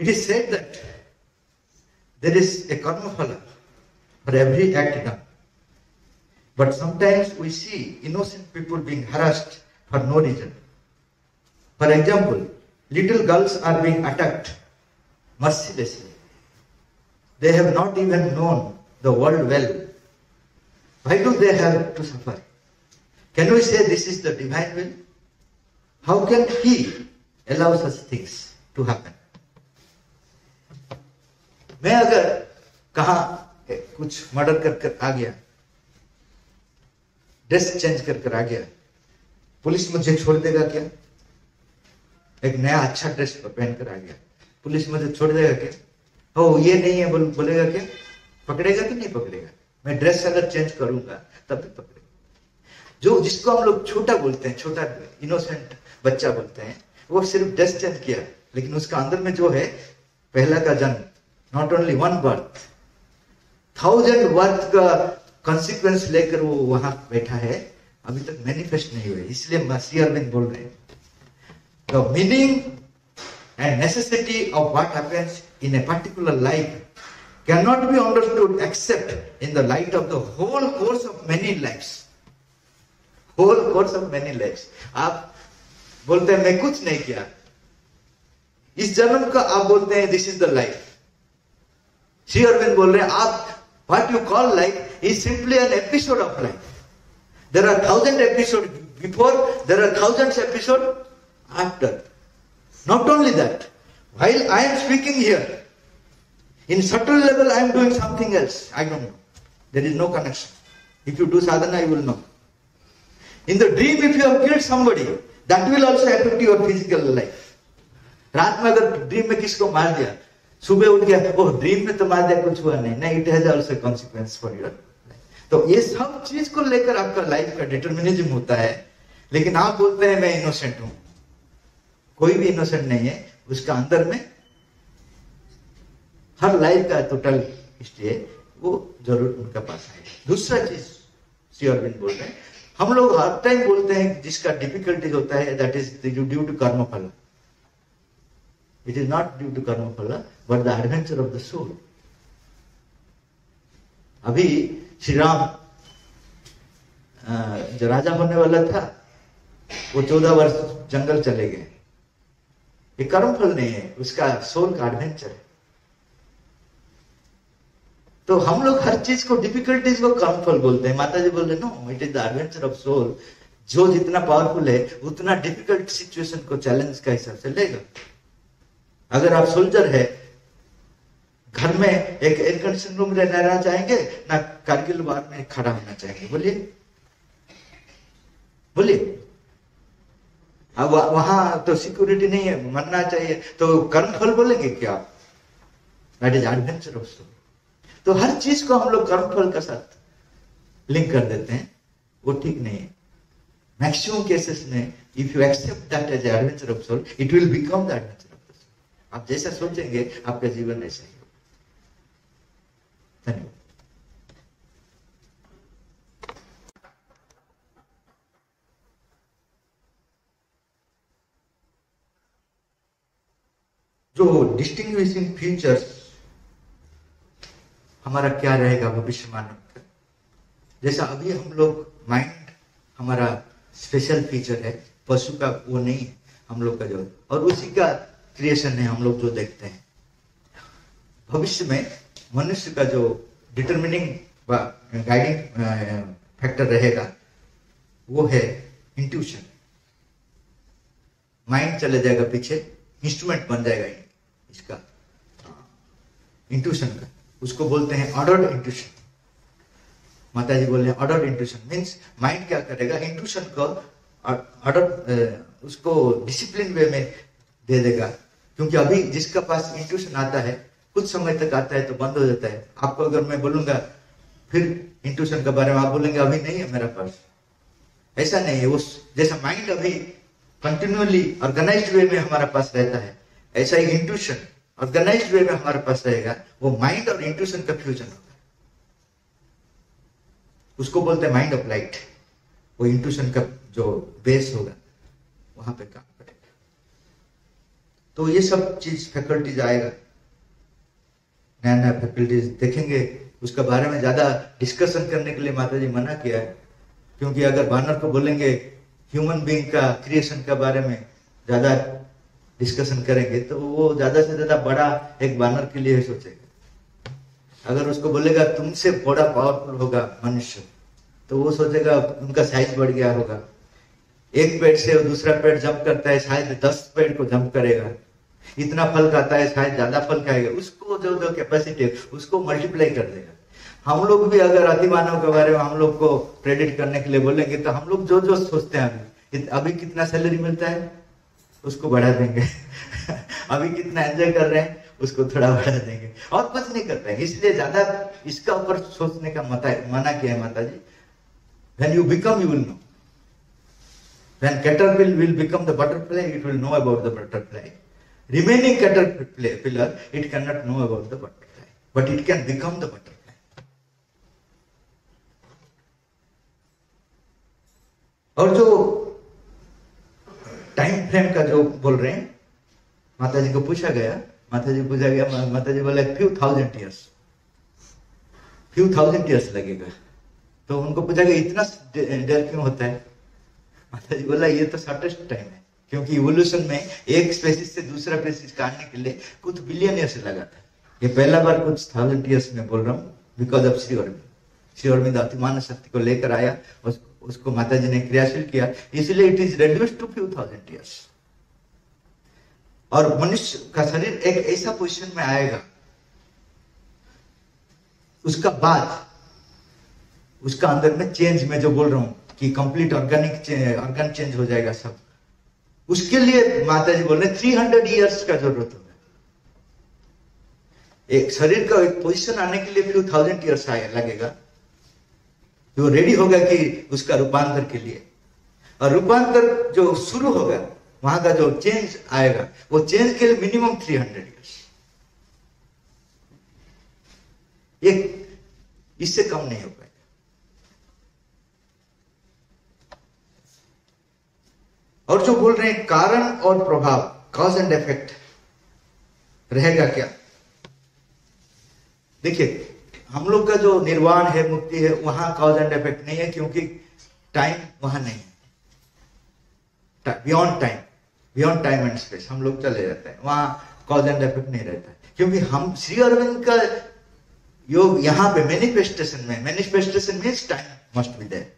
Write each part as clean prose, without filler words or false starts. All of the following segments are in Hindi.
It is said that there is a karma phala for every act done. But sometimes we see innocent people being harassed for no reason. For example, little girls are being attacked mercilessly. They have not even known the world well. Why do they have to suffer? Can we say this is the divine will? How can He allow such things to happen? मैं अगर कहा कुछ मर्डर कर आ गया, ड्रेस चेंज कर आ गया, पुलिस मुझे छोड़ देगा क्या? एक नया अच्छा ड्रेस पहन कर आ गया, पुलिस मुझे छोड़ देगा क्या? हो ये नहीं है बोलेगा क्या? पकड़ेगा कि नहीं पकड़ेगा? मैं ड्रेस अगर चेंज करूंगा तब भी पकड़ेगा। जो जिसको हम लोग छोटा बोलते हैं, छोटा इनोसेंट बच्चा बोलते हैं, वो सिर्फ ड्रेस चेंज किया, लेकिन उसका अंदर में जो है पहला का जन्म, not only one birth, 1000 birth का कॉन्सिक्वेंस लेकर वो वहां बैठा है, अभी तक मैनिफेस्ट नहीं हुए। इसलिए श्री अरविंद बोल रहे हैं the meaning and necessity of what happens in a particular life cannot be understood except in the light of the whole course of many lives. Whole course of many lives. आप बोलते हैं मैं कुछ नहीं किया, इस जन्म का आप बोलते हैं this is the life. Shri Arvind बोल रहे हैं आप what you call life is simply an episode of life. There are 1000 episodes before, there are thousands episodes after. Not only that, while I am speaking here, in subtle level I am doing something else. I don't know. There is no connection. If you do sadhana, you will know. In the dream, if you have killed somebody, that will also affect your physical life. रात में अगर ड्रीम में किसको मार दिया, सुबह उठ गया, ओह ड्रीम में तो मार दिया, कुछ हुआ नहीं, नहीं, it has also consequence for your life. तो ये सब चीज को लेकर आपका लाइफ का डिटर्मिनिज्म होता है, लेकिन आप बोलते हैं मैं इनोसेंट हूं। कोई भी इनोसेंट नहीं है, उसका अंदर में हर लाइफ का टोटल हिस्ट्री है, वो जरूर उनका पास है। दूसरा चीज श्री अरविंद बोल रहे हैं, हम लोग हर टाइम बोलते हैं जिसका डिफिकल्टीज होता है that is due to karma phal. It is not due to karma phal but the adventure of the soul. अभी श्री राम जो राजा होने वाला था, वो 14 वर्ष जंगल चले गए। ये कर्म फल नहीं है, उसका सोल का एडवेंचर है। तो हम लोग हर चीज को, डिफिकल्टीज को कर्म फल बोलते हैं। माता जी बोल रहे no, it is the adventure of soul. जो जितना पावरफुल है उतना डिफिकल्ट सिचुएशन को चैलेंज का हिसाब से लेगा। अगर आप सोल्जर है, घर में एक एयर कंडीशन रूम रहना चाहेंगे ना, कारगिल वार में खड़ा होना चाहेंगे? बोलिए बोलिए। अब वहां तो सिक्योरिटी नहीं है, मरना चाहिए, तो कर्म फल बोलेंगे क्या? That is adventure of soul. तो हर चीज को हम लोग कर्म फल के साथ लिंक कर देते हैं, वो ठीक नहीं है। मैक्सिमम केसेस में if you accept that as adventure of soul, it will become the adventure of the soul. आप जैसा सोचेंगे आपका जीवन ऐसा ही होगा। धन्यवाद। जो डिस्टिंग्विशिंग फीचर्स हमारा क्या रहेगा भविष्य मानव का, जैसा अभी हम लोग माइंड हमारा स्पेशल फीचर है, पशु का वो नहीं है हम लोग का जो, और उसी का क्रिएशन है हम लोग जो देखते हैं। भविष्य में मनुष्य का जो डिटरमिनिंग गाइडिंग फैक्टर रहेगा वो है इंट्यूशन। माइंड चले जाएगा पीछे, इंस्ट्रूमेंट बन जाएगा इसका इंट्यूशन का, उसको बोलते हैं ऑर्डर्ड इंट्यूशन। माता जी बोल रहे हैं ऑर्डर्ड इंट्यूशन मीन्स माइंड क्या करेगा, इंट्यूशन को ऑर्डर, उसको डिसिप्लिन वे में दे देगा। क्योंकि अभी जिसका पास इंट्यूशन आता है कुछ समय तक आता है तो बंद हो जाता है। आपको अगर मैं बोलूंगा फिर इंट्यूशन के बारे में, आप बोलेंगे अभी नहीं है मेरा पास। ऐसा नहीं है, उस जैसा माइंड अभी कंटिन्यूअली ऑर्गेनाइज्ड वे में हमारा पास रहता है, ऐसा ही इंट्यूशन ऑर्गेनाइज्ड वे में हमारे पास रहेगा। वो माइंड और इंट्यूशन का फ्यूजन होगा, उसको बोलते हैं माइंड ऑफ लाइट। वो इंट्यूशन का जो बेस होगा वहां पे काम करेगा। तो ये सब चीज फैकल्टीज आएगा, नया नया फैकल्टीज देखेंगे। उसके बारे में ज्यादा डिस्कशन करने के लिए माता जी मना किया है, क्योंकि अगर बानर को बोलेंगे ह्यूमन बीइंग का क्रिएशन के बारे में ज्यादा डिस्कशन करेंगे तो वो ज्यादा से ज्यादा बड़ा एक बानर के लिए सोचेगा। अगर उसको बोलेगा तुमसे बड़ा पावरफुल होगा मनुष्य, तो वो सोचेगा उनका साइज बढ़ गया होगा, एक पेड़ से दूसरा पेड़ जंप करता है शायद 10 पेड़ को जंप करेगा, इतना फल खाता है शायद ज्यादा फल खाएगा, उसको जो जो कैपेसिटी है उसको मल्टीप्लाई कर देगा। हम लोग भी अगर अतिमानव के बारे में हम लोग को प्रेडिक्ट करने के लिए बोलेंगे तो हम लोग जो जो सोचते हैं अभी कितना सैलरी मिलता है उसको बढ़ा देंगे अभी कितना एंजॉय कर रहे हैं उसको थोड़ा बढ़ा देंगे, और कुछ नहीं कर पाएंगे। इसलिए ज्यादा इसका ऊपर सोचने का मना किया है माता जी। When you become, you will know. When caterpillar will become the butterfly, it will know about the butterfly. Remaining caterpillar, it cannot know about the butterfly, but it can become the butterfly. और जो टाइम फ्रेम का जो बोल रहे हैं, माता जी को पूछा गया, माता जी बोले few thousand years लगेगा। तो उनको पूछा गया इतना देर क्यों होता है? माता जी बोला ये तो शॉर्टेस्ट टाइम है, क्योंकि इवोल्यूशन में एक स्पेसिस से दूसरा स्पेसिस काटने के लिए कुछ बिलियन ईयर्स लगा था। ये पहला बार कुछ 1000 ईयर्स में बोल रहा हूँ, बिकॉज ऑफ श्री अरविंद अतिमान शक्ति को लेकर आया, उसको माता जी ने क्रियाशील किया, इसलिए it is reduced to few thousand years। और मनुष्य का शरीर एक ऐसा पोजिशन में आएगा, उसका बाद उसका अंदर में चेंज, मैं जो बोल रहा हूं कि कंप्लीट ऑर्गन चेंज हो जाएगा सब, उसके लिए माता जी बोल रहे 300 इयर्स का जरूरत होगा। एक शरीर का एक पोजीशन आने के लिए few thousand years लगेगा, जो रेडी होगा कि उसका रूपांतर के लिए। और रूपांतर जो शुरू होगा, वहां का जो चेंज आएगा, वो चेंज के लिए मिनिमम 300 इयर्स, एक इससे कम नहीं हो पाएगा। और जो बोल रहे हैं कारण और प्रभाव, कॉज एंड इफेक्ट रहेगा क्या? देखिए, हम लोग का जो निर्वाण है, मुक्ति है, वहां कॉज एंड इफेक्ट नहीं है, क्योंकि टाइम वहां नहीं है। बियॉन्ड टाइम एंड स्पेस हम लोग चले जाते हैं, वहां कॉज एंड इफेक्ट नहीं रहता है, क्योंकि हम श्री अरविंद का योग यहाँ पे manifestation means time must be there,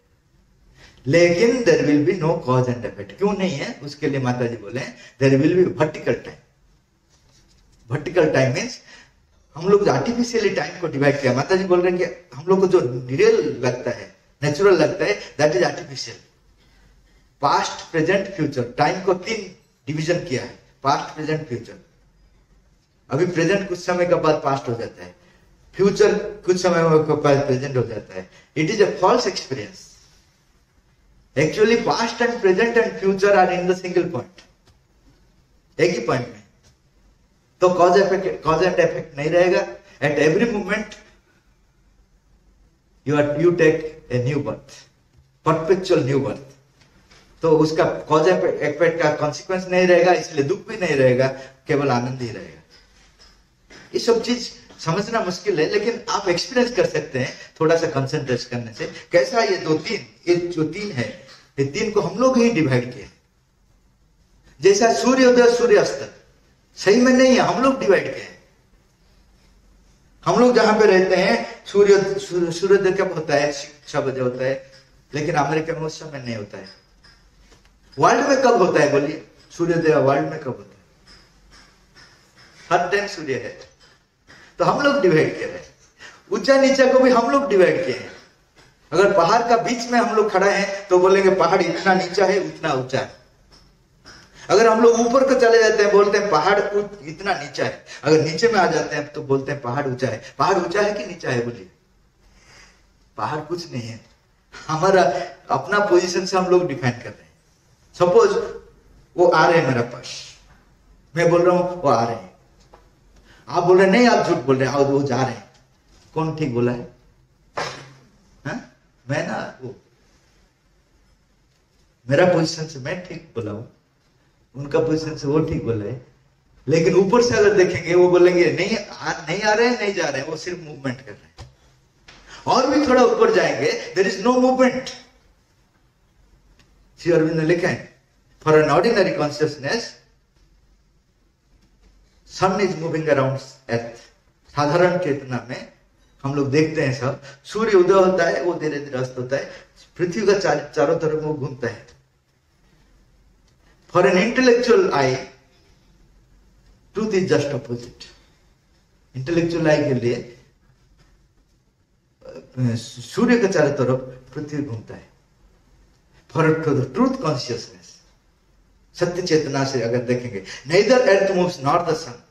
लेकिन there will be no cause and effect. क्यों नहीं है? उसके लिए माता जी बोले there will be vertical time means हम लोग आर्टिफिशियली टाइम को डिवाइड किया। माता जी बोल रहे हैं कि हम लोग को जो रियल लगता है, नेचुरल लगता है, that is artificial. Past, present, future, time को 3 डिवीजन किया है, पास्ट, प्रेजेंट, फ्यूचर। अभी प्रेजेंट कुछ समय के बाद पास्ट हो जाता है, फ्यूचर कुछ समय के बाद प्रेजेंट हो जाता है। It is a false experience. Actually past and present and future are in the single point, एक ही पॉइंट में। तो कॉज एंड इफेक्ट नहीं रहेगा। At every moment you take a new birth, perpetual new birth. तो उसका कॉज एंड इफेक्ट का कॉन्सिक्वेंस नहीं रहेगा, इसलिए दुख भी नहीं रहेगा, केवल आनंद ही रहेगा। ये सब चीज समझना मुश्किल है, लेकिन आप एक्सपीरियंस कर सकते हैं थोड़ा सा कंसंट्रेट करने से। कैसा ये जो तीन है, ये 3 को हम लोग ही डिवाइड किए। जैसा सूर्योदय सूर्यास्त सही में नहीं है, हम लोग डिवाइड किए। हम लोग जहां पे रहते हैं सूर्योदय कब होता है? 6 बजे होता है, लेकिन अमेरिका में उस समय नहीं होता है। वर्ल्ड में कब होता है बोलिए? सूर्योदय वर्ल्ड में कब होता है? हर टाइम सूर्य है। तो हम लोग डिवाइड किए हैं। ऊंचा नीचा को भी हम लोग डिवाइड किए हैं। अगर पहाड़ का बीच में हम लोग खड़ा हैं तो बोलेंगे पहाड़ इतना नीचा है, उतना ऊंचा है। अगर हम लोग ऊपर को चले जाते हैं, बोलते हैं पहाड़ इतना नीचा है। अगर नीचे में आ जाते हैं तो बोलते हैं पहाड़ ऊंचा है। पहाड़ ऊंचा है कि नीचा है बोलिए? पहाड़ कुछ नहीं है, हमारा अपना पोजीशन से हम लोग डिफाइन कर रहे हैं। सपोज वो आ रहे हैं मेरे पास, मैं बोल रहा हूं वो आ रहे हैं, आप बोल रहे नहीं, आप झूठ बोल रहे हैं, और वो जा रहे हैं। कौन ठीक बोला है? मैं ना, वो मेरा पोजीशन से मैं ठीक बोला हूं, उनका पोजीशन से वो ठीक बोला है। लेकिन ऊपर से अगर देखेंगे वो बोलेंगे नहीं आ रहे हैं, नहीं जा रहे हैं, वो सिर्फ मूवमेंट कर रहे हैं। और भी थोड़ा ऊपर जाएंगे, there is no movement. Shri Aurobindo ने लिखा है, for an ordinary consciousness sun is moving around earth. साधारण चेतना में हम लोग देखते हैं सब, सूर्य उदय होता है, वो धीरे धीरे अस्त होता है, पृथ्वी का चारों तरफ वो घूमता है। For an intellectual I truth is just opposite. Intellectual आई के लिए सूर्य के चारों तरफ पृथ्वी घूमता है। फॉर ट्रूथ कॉन्शियसनेस, सत्य चेतना से अगर देखेंगे, neither earth moves not the sun.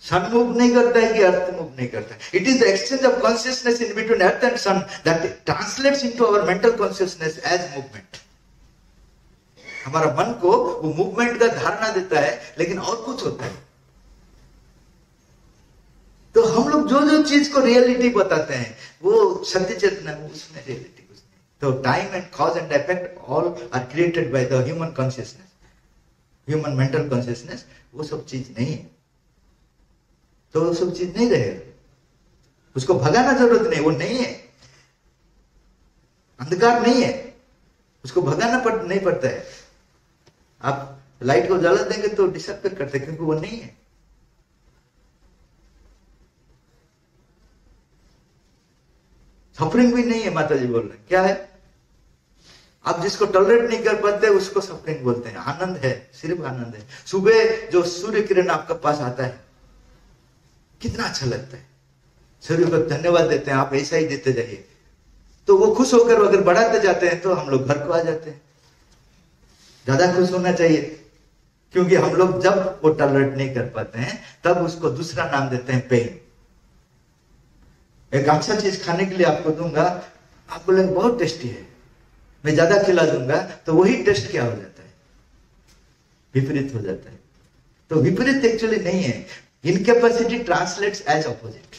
Sun move नहीं करता है कि अर्थ मूव नहीं करता है। It is the exchange of consciousness in between earth and sun that translates into our mental consciousness as movement. हमारा मन को वो मूवमेंट का धारणा देता है, लेकिन और कुछ होता है। तो हम लोग जो जो चीज को रियलिटी बताते हैं वो सत्य चेतना में, उसमें रियलिटी कुछ नहीं। तो time and cause and effect all are created by the human consciousness, human mental consciousness. वो सब चीज नहीं है, तो वो सब चीज नहीं रहेगा। उसको भगाना जरूरत नहीं, वो नहीं है, अंधकार नहीं है, उसको भगाना नहीं पड़ता है। आप लाइट को जला देंगे तो डिसअपियर करते हैं, क्योंकि वो नहीं है। सफरिंग भी नहीं है, माता जी बोल रहे हैं। क्या है? आप जिसको टॉलरेट नहीं कर पाते उसको सफरिंग बोलते हैं। आनंद है, सिर्फ आनंद है। सुबह जो सूर्य किरण आपके पास आता है, कितना अच्छा लगता है। सूर्य को धन्यवाद देते हैं, आप ऐसा ही देते जाइए, तो वो खुश होकर अगर बढ़ाते जाते हैं तो हम लोग घर को आ जाते हैं। ज्यादा खुश होना चाहिए, क्योंकि हम लोग जब वो टॉलरेट नहीं कर पाते हैं तब उसको दूसरा नाम देते हैं पेन। एक अच्छा चीज खाने के लिए आपको दूंगा, आप बोलेंगे बहुत टेस्टी है, मैं ज्यादा खिला दूंगा तो वही टेस्ट क्या हो जाता है? विपरीत हो जाता है। तो विपरीत एक्चुअली नहीं है, इनकैपेसिटी ट्रांसलेट्स एज ऑपोजिट।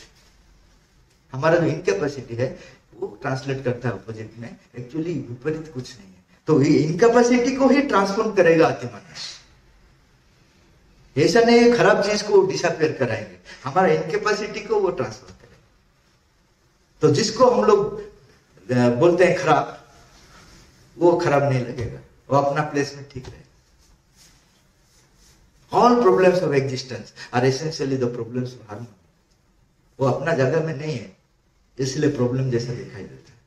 हमारा जो इनकैपेसिटी है वो ट्रांसलेट करता है ऑपोजिट में, एक्चुअली विपरीत कुछ नहीं है। तो ये इनकैपेसिटी को ही ट्रांसफॉर्म करेगा अतिमानस। ऐसा नहीं है खराब चीज को डिसअपियर कराएंगे, हमारा इनकैपेसिटी को वो ट्रांसफर करेगा। तो जिसको हम लोग बोलते हैं खराब, वो खराब नहीं लगेगा, वो अपना प्लेस में ठीक रहेगा। All problems of existence are essentially the problems of harmony। वो अपना जगह में नहीं है, इसलिए प्रॉब्लम जैसा दिखाई देता है।